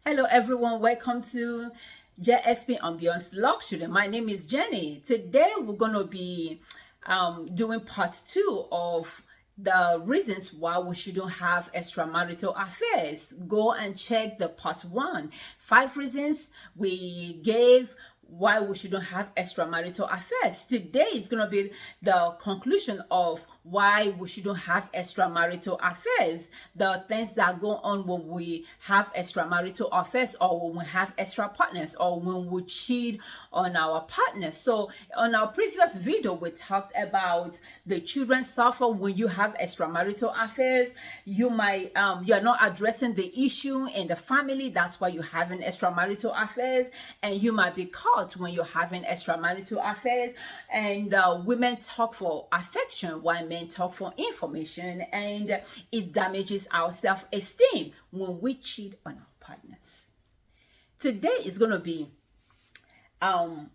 Hello, everyone. Welcome to JSP Ambiance Luxury. My name is Jenny. Today, we're going to be doing part two of the reasons why we shouldn't have extramarital affairs. Go and check the part one. 5 reasons we gave why we shouldn't have extramarital affairs. Today is going to be the conclusion of why we shouldn't have extramarital affairs, the things that go on when we have extramarital affairs, or when we have extra partners, or when we cheat on our partners. So on our previous video, we talked about the children suffer when you have extramarital affairs. You might you're not addressing the issue in the family, that's why you're having extramarital affairs, and you might be caught when you're having extramarital affairs. And women talk for affection while men talk for information, and it damages our self-esteem when we cheat on our partners. Today is going to be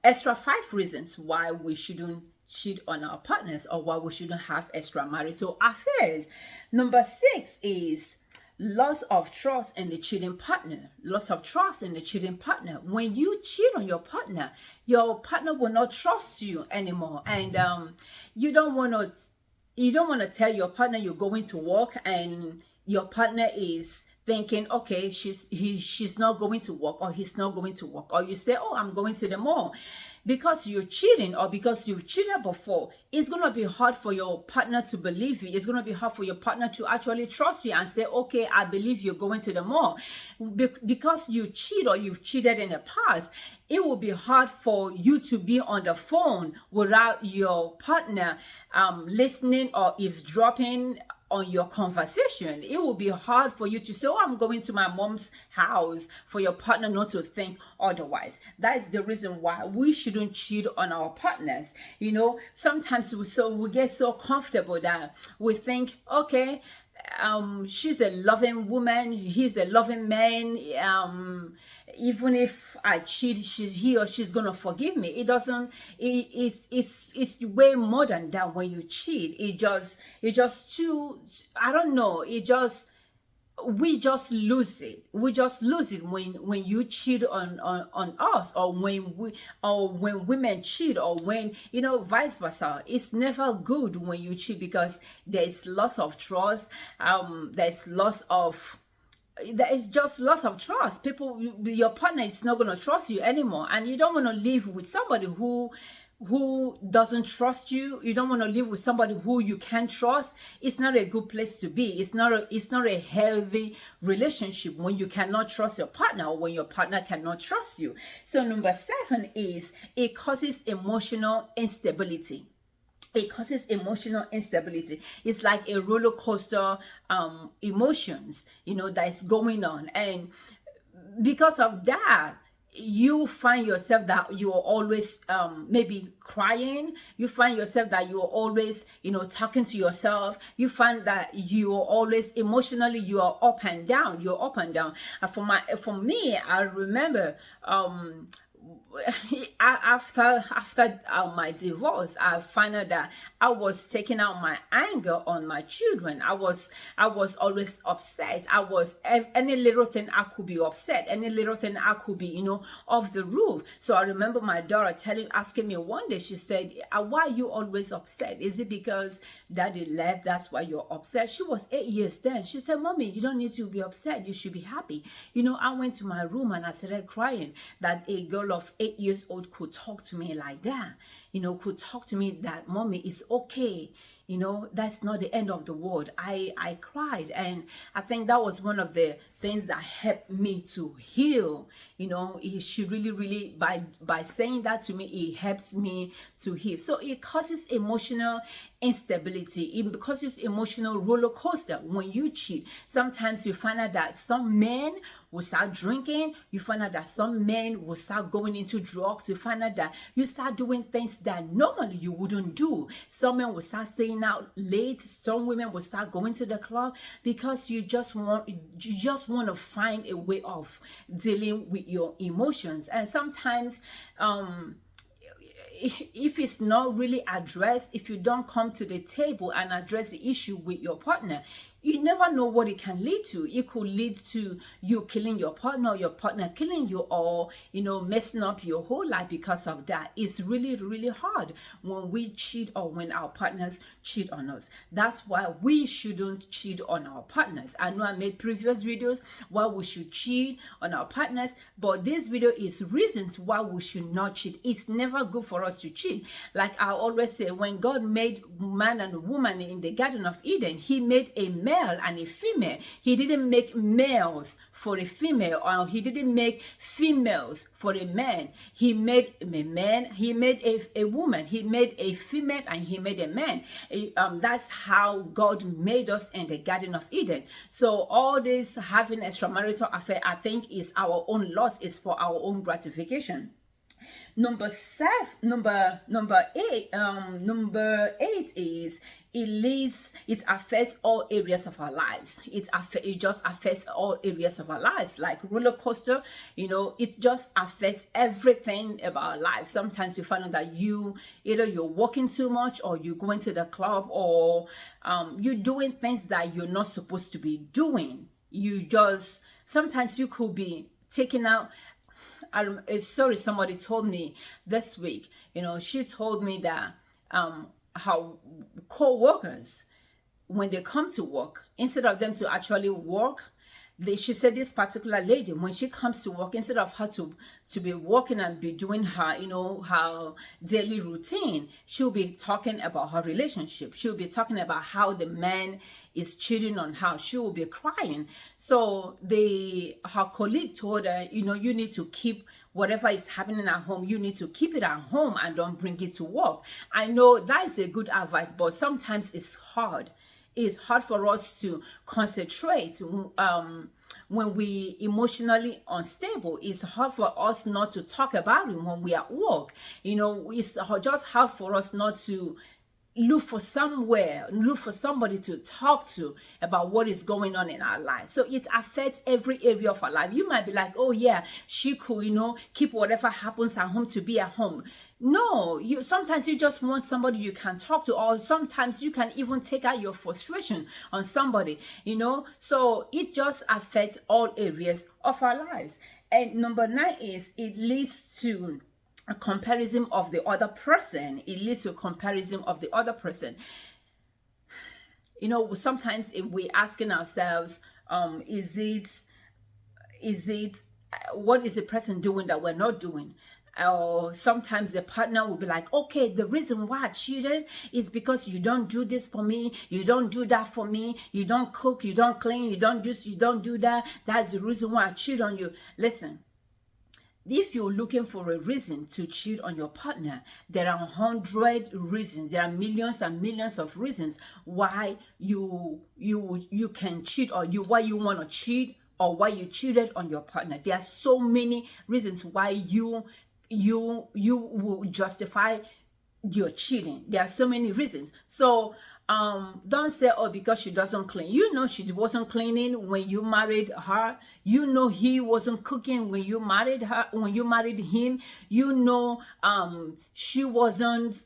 extra 5 reasons why we shouldn't cheat on our partners, or why we shouldn't have extramarital affairs. Number 6 is loss of trust in the cheating partner. Loss of trust in the cheating partner. When you cheat on your partner will not trust you anymore, and you don't want to tell your partner you're going to work, and your partner is thinking, okay, she's not going to work, or he's not going to work, or you say, oh, I'm going to the mall. Because you're cheating, or because you've cheated before, it's going to be hard for your partner to believe you. It's going to be hard for your partner to actually trust you and say, okay, I believe you're going to the mall. Because you cheat, or you've cheated in the past, it will be hard for you to be on the phone without your partner listening or eavesdropping on your conversation. It will be hard for you to say, oh, I'm going to my mom's house, for your partner not to think otherwise. That is the reason why we shouldn't cheat on our partners. Sometimes we get so comfortable that we think, okay, she's a loving woman, he's a loving man, even if I cheat, he or she's gonna forgive me. It doesn't. It's way more than that. When you cheat, it just too, I don't know, we just lose it. We just lose it when you cheat on us, or when women cheat, or when vice versa. It's never good when you cheat, because there's loss of trust. There is just loss of trust. Your partner is not going to trust you anymore, and you don't want to live with somebody who doesn't trust you. You don't want to live with somebody who you can't trust. It's not a good place to be. It's not a healthy relationship when you cannot trust your partner, or when your partner cannot trust you. So number 7 is it causes emotional instability. It causes emotional instability. It's like a roller coaster emotions, that is going on. And because of that, you find yourself that you're always maybe crying. You find yourself that you're always talking to yourself. You find that you're always emotionally, you are up and down. You're up and down. And for me, I remember after my divorce, I found out that I was taking out my anger on my children. I was always upset. I was, any little thing I could be upset, any little thing I could be off the roof. So I remember my daughter asking me one day, she said, why are you always upset? Is it because daddy left, that's why you're upset? She was 8 years then. She said, mommy, you don't need to be upset, you should be happy. I went to my room and I started crying that a girl of 8 years old could talk to me like that, could talk to me that, mommy, it's okay. That's not the end of the world. I cried, and I think that was one of the things that helped me to heal. She really, by saying that to me, it helped me to heal. So it causes emotional instability. It causes emotional roller coaster when you cheat. Sometimes you find out that some men will start drinking. You find out that some men will start going into drugs. You find out that you start doing things that normally you wouldn't do. Some men will start staying out late. Some women will start going to the club, because you just want to find a way of dealing with your emotions. And sometimes if it's not really addressed, if you don't come to the table and address the issue with your partner, you never know what it can lead to. It could lead to you killing your partner killing you, or messing up your whole life because of that. It's really, really hard when we cheat or when our partners cheat on us. That's why we shouldn't cheat on our partners. I know I made previous videos why we should cheat on our partners, but this video is reasons why we should not cheat. It's never good for us to cheat. Like I always say, when God made man and woman in the Garden of Eden, he made a male and a female. He didn't make males for a female, or he didn't make females for a man. He made a man, he made a woman, he made a female, and he made a man. That's how God made us in the Garden of Eden. So all this having extramarital affair, I think, is our own loss, is for our own gratification. Number eight is it affects all areas of our lives. It just affects all areas of our lives, like roller coaster. It just affects everything about our lives. Sometimes you find out that either you're working too much, or you're going to the club, or you're doing things that you're not supposed to be doing. Sometimes you could be taking out. Somebody told me this week, she told me that how co-workers, when they come to work, instead of them to actually work, she said this particular lady, when she comes to work, instead of her to be working and be doing her, her daily routine, she'll be talking about her relationship. She'll be talking about how the man is cheating on her. She will be crying. So her colleague told her, you need to keep whatever is happening at home, you need to keep it at home and don't bring it to work. I know that is a good advice, but sometimes it's hard. It's hard for us to concentrate when we emotionally unstable. It's hard for us not to talk about it when we are at work. It's just hard for us not to look for somebody to talk to about what is going on in our life. So it affects every area of our life. You might be like, oh yeah, she could, keep whatever happens at home to be at home. No, sometimes you just want somebody you can talk to, or sometimes you can even take out your frustration on somebody, so it just affects all areas of our lives. And number 9 is it leads to a comparison of the other person. It leads to a comparison of the other person. Sometimes if we're asking ourselves, is it what is the person doing that we're not doing? Or sometimes the partner will be like, okay, the reason why I cheated is because you don't do this for me, you don't do that for me, you don't cook, you don't clean, you don't do this, you don't do that. That's the reason why I cheat on you. Listen, if you're looking for a reason to cheat on your partner, there are 100 reasons. There are millions and millions of reasons why you can cheat, or why you want to cheat, or why you cheated on your partner. There are so many reasons why you will justify your cheating. There are so many reasons. So don't say, oh, because she doesn't clean. She wasn't cleaning when you married her. He wasn't cooking when you married her, when you married him. She wasn't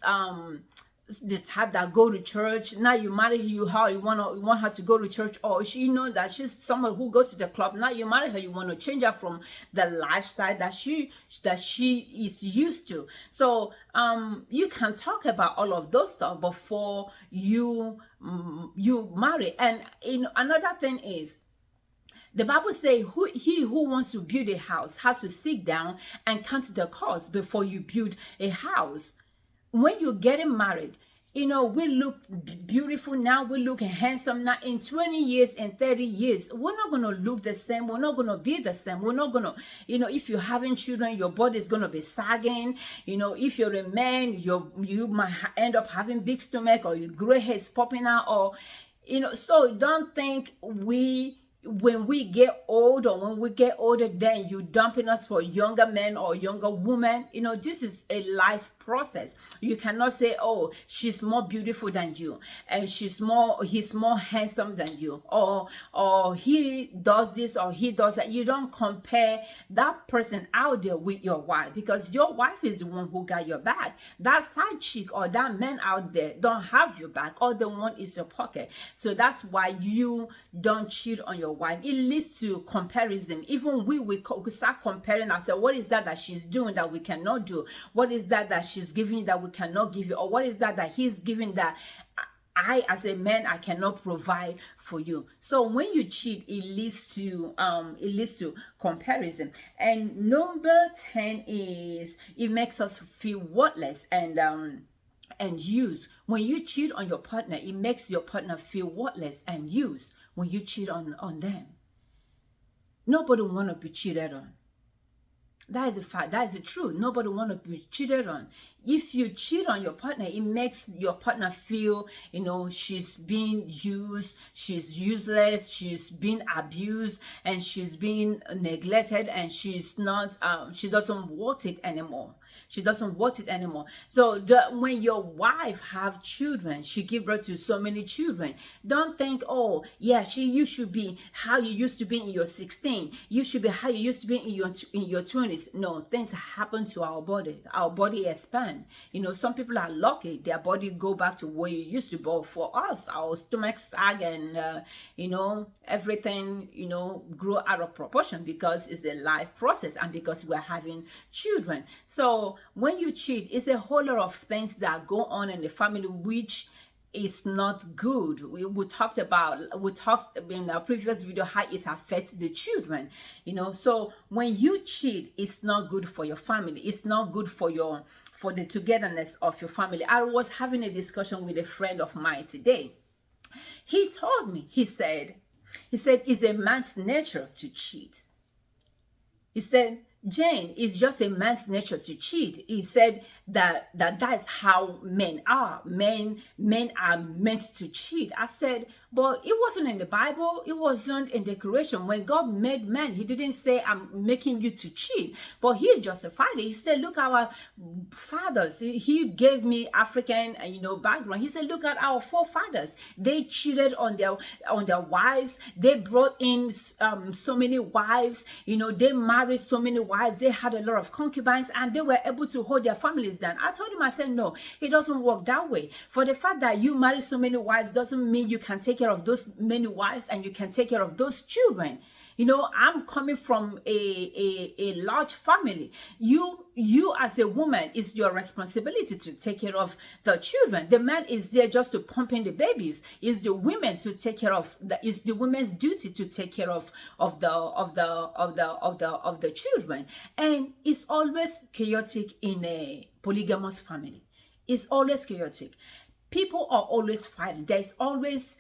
the type that go to church. Now you marry her, you want her to go to church, or that she's someone who goes to the club. Now you marry her, you want to change her from the lifestyle that she is used to. So you can talk about all of those stuff before you marry. And another thing is, the Bible says he who wants to build a house has to sit down and count the cost before you build a house. When you're getting married, we look beautiful now, we look handsome now. In 20 years and 30 years, we're not going to look the same. We're not going to be the same. We're not going to, if you're having children, your body is going to be sagging. If you're a man, you might end up having big stomach, or your gray hair is popping out, or, so don't think we when we get old, or when we get older, then you dumping us for younger men or younger women. This is a life process. You cannot say, oh, she's more beautiful than you, and he's more handsome than you, or he does this or he does that. You don't compare that person out there with your wife, because your wife is the one who got your back. That side chick or that man out there don't have your back. All they want is your pocket. So that's why you don't cheat on your wife. It leads to comparison. Even we start comparing ourselves. What is that she's doing that we cannot do? What is that she's giving you that we cannot give you? Or what is that he's giving that I, as a man, I cannot provide for you? So when you cheat, it leads to comparison. And number 10 is, it makes us feel worthless and used. When you cheat on your partner, it makes your partner feel worthless and used. When you cheat on them, nobody want to be cheated on. That is the fact. That is the truth. Nobody want to be cheated on. If you cheat on your partner, it makes your partner feel, she's being used, she's useless, she's being abused, and she's being neglected, and she's not, she doesn't want it anymore. She doesn't want it anymore. So when your wife have children, she give birth to so many children, don't think, oh, yeah, you should be how you used to be in your 16. You should be how you used to be in your 20s. No, things happen to our body. Our body expand. Some people are lucky. Their body go back to where it used to be. But for us, our stomach sag and, everything, grow out of proportion, because it's a life process and because we're having children. So when you cheat, it's a whole lot of things that go on in the family, which is not good. We talked in our previous video how it affects the children. So when you cheat, it's not good for your family. It's not good for the togetherness of your family. I was having a discussion with a friend of mine today. He told me, he said it's a man's nature to cheat. He said, Jane, it's just a man's nature to cheat. He said that's how men are. Men are meant to cheat. I said, but it wasn't in the Bible. It wasn't in the creation. When God made man, he didn't say, I'm making you to cheat. But he justified it. He said, look, our fathers, he gave me African, background. He said, look at our forefathers. They cheated on their wives. They brought in so many wives. They married so many wives. They had a lot of concubines, and they were able to hold their families down. I told him, I said, no, it doesn't work that way. For the fact that you marry so many wives doesn't mean you can take care of those many wives and you can take care of those children. I'm coming from a large family. You as a woman, is your responsibility to take care of the children. The man is there just to pump in the babies. It's the women to take care of it's the women's duty to take care of the children. And it's always chaotic in a polygamous family. It's always chaotic. People are always fighting. There's always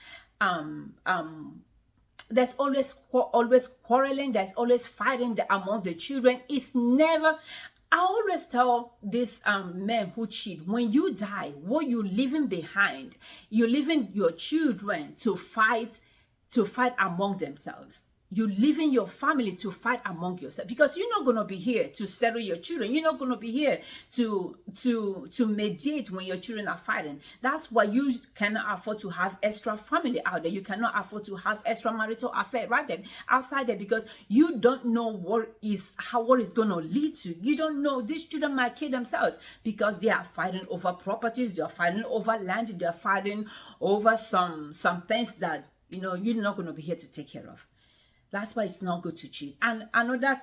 quarreling. There's always fighting among the children. It's never. I always tell this men who cheat, when you die, what you're leaving behind, you're leaving your children to fight among themselves. You're leaving your family to fight among yourself, because you're not going to be here to settle your children. You're not going to be here to mediate when your children are fighting. That's why you cannot afford to have extra family out there. You cannot afford to have extramarital affair right there outside there, because you don't know what is going to lead to. You don't know. These children might kill themselves because they are fighting over properties. They are fighting over land. They are fighting over some things that you're not going to be here to take care of. That's why it's not good to cheat. And another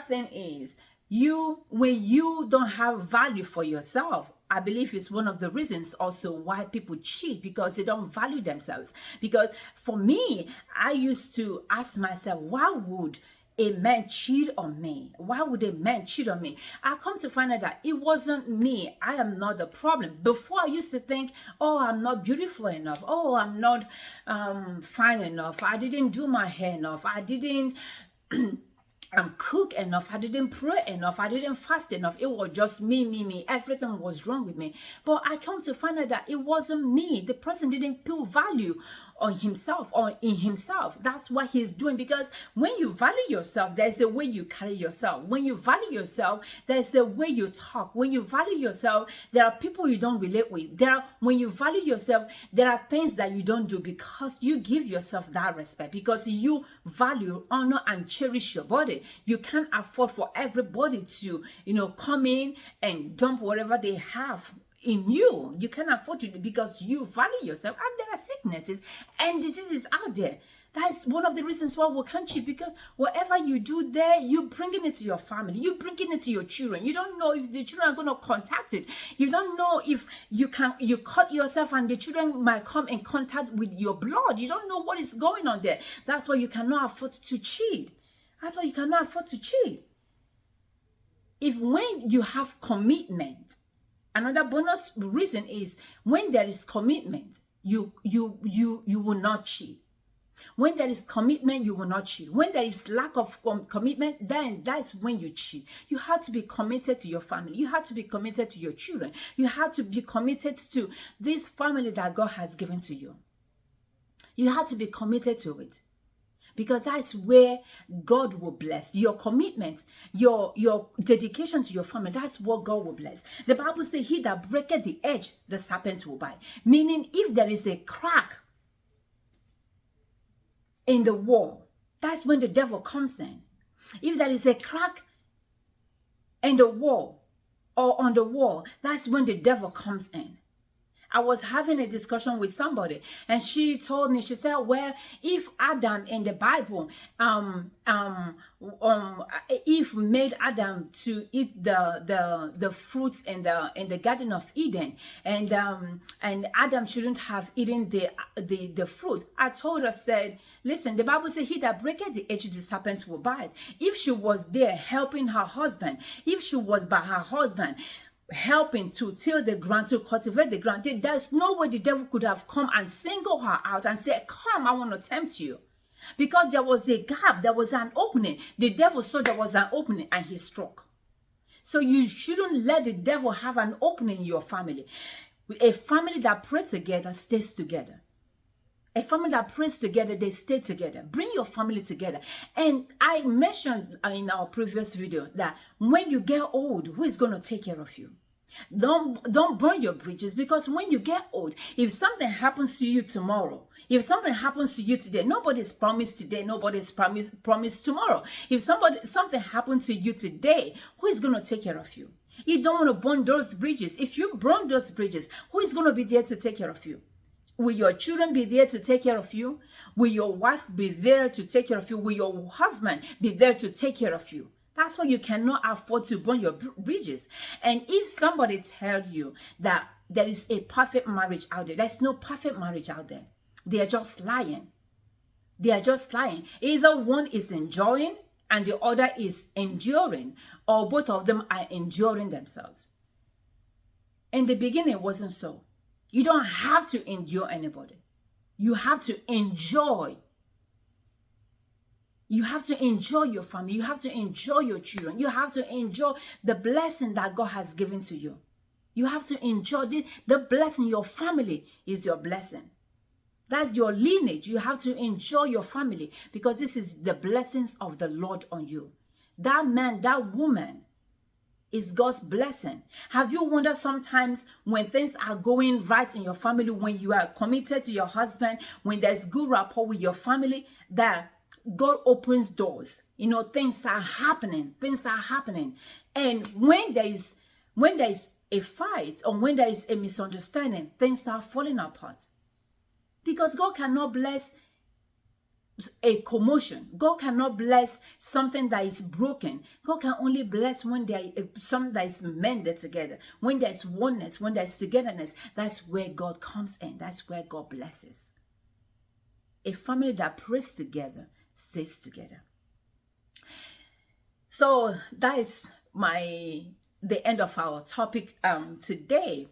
thing is, when you don't have value for yourself, I believe it's one of the reasons also why people cheat, because they don't value themselves. Because for me, I used to ask myself, why would a man cheat on me? Why would a man cheat on me? I come to find out that it wasn't me. I am not the problem. Before, I used to think, oh, I'm not beautiful enough. Oh, I'm not fine enough. I didn't do my hair enough. I didn't cook enough. I didn't pray enough. I didn't fast enough. It was just me. Everything was wrong with me. But I come to find out that it wasn't me. The person didn't put value on himself or in himself. That's what he's doing, because when you value yourself, there's a way you carry yourself. When you value yourself, there's a way you talk. When you value yourself, there are people you don't relate with. When you value yourself, there are things that you don't do because you give yourself that respect, because you value, honor, and cherish your body. You can't afford for everybody to, come in and dump whatever they have in you. You can't afford to, because you value yourself. And there are sicknesses and diseases out there. That's one of the reasons why we can't cheat, because whatever you do there, you're bringing it to your family, you're bringing it to your children. You don't know if the children are going to contact it. You don't know if you cut yourself and the children might come in contact with your blood. You don't know what is going on there. That's why you cannot afford to cheat. That's why you cannot afford to cheat. When you have commitment, another bonus reason is when there is commitment, you will not cheat. When there is commitment, you will not cheat. When there is lack of commitment, then that's when you cheat. You have to be committed to your family. You have to be committed to your children. You have to be committed to this family that God has given to you. You have to be committed to it, because that's where God will bless. Your commitment, your dedication to your family, that's what God will bless. The Bible says, he that breaketh the edge, the serpent will bite. Meaning, if there is a crack in the wall, that's when the devil comes in. If there is a crack in the wall or on the wall, that's when the devil comes in. I was having a discussion with somebody, and she told me, she said, well, if Adam in the Bible, Eve made Adam to eat the fruits in the Garden of Eden, and Adam shouldn't have eaten the fruit. I told her, said, listen, the Bible says, he that breaketh the edge, the serpent will bite. If she was there helping her husband, if she was by her husband, helping to till the ground, to cultivate the ground, there's no way the devil could have come and singled her out and said, come, I want to tempt you. Because there was a gap, there was an opening. The devil saw there was an opening and he struck. So you shouldn't let the devil have an opening in your family. A family that prays together stays together. A family that prays together, they stay together. Bring your family together. And I mentioned in our previous video that when you get old, who is going to take care of you? Don't burn your bridges, because when you get old, if something happens to you tomorrow, if something happens to you today, nobody's promised today, nobody's promised tomorrow. If something happened to you today, who is going to take care of you? You don't want to burn those bridges. If you burn those bridges, who is going to be there to take care of you? Will your children be there to take care of you? Will your wife be there to take care of you? Will your husband be there to take care of you? That's why you cannot afford to burn your bridges. And if somebody tells you that there is a perfect marriage out there, there's no perfect marriage out there. They are just lying. They are just lying. Either one is enjoying and the other is enduring, or both of them are enduring themselves. In the beginning, it wasn't so. You don't have to endure anybody. You have to enjoy. You have to enjoy your family. You have to enjoy your children. You have to enjoy the blessing that God has given to you. You have to enjoy the blessing. Your family is your blessing. That's your lineage. You have to enjoy your family, because this is the blessings of the Lord on you. That man, that woman is God's blessing. Have you wondered sometimes when things are going right in your family, when you are committed to your husband, when there's good rapport with your family, that God opens doors? Things are happening. And when there is a fight, or when there is a misunderstanding, things start falling apart. Because God cannot bless a commotion. God cannot bless something that is broken. God can only bless when there is something that is mended together. When there is oneness, when there is togetherness, that's where God comes in. That's where God blesses. A family that prays together stays together. So that is the end of our topic today.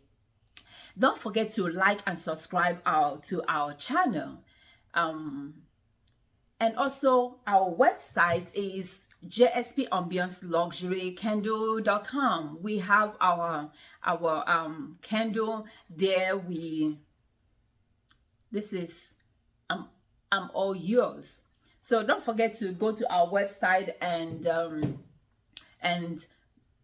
Don't forget to like and subscribe to our channel. And also our website is JSP Ambiance Luxury Candle.com. We have our candle there. This is I'm all yours. So don't forget to go to our website and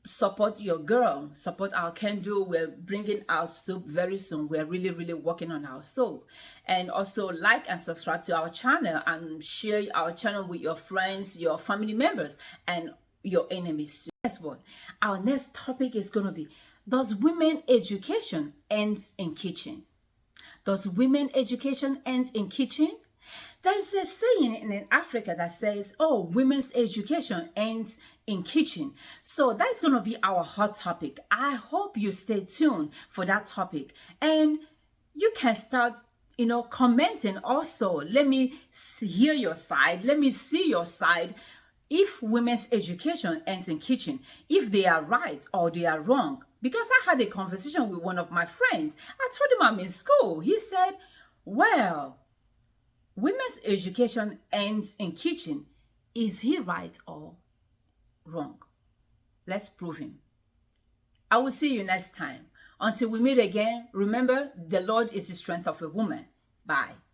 support your girl, support our candle. We're bringing our soap very soon. We're really working on our soap. And also like and subscribe to our channel and share our channel with your friends, your family members, and your enemies too. Guess what? Our next topic is going to be, does women education end in kitchen? Does women education end in kitchen? There's a saying in Africa that says, oh, women's education ends in kitchen. So that's going to be our hot topic. I hope you stay tuned for that topic. And you can start, commenting also. Let me hear your side. Let me see your side. If women's education ends in kitchen, if they are right or they are wrong. Because I had a conversation with one of my friends. I told him I'm in school. He said, well, women's education ends in kitchen. Is he right or wrong? Let's prove him. I will see you next time. Until we meet again, remember, the Lord is the strength of a woman. Bye.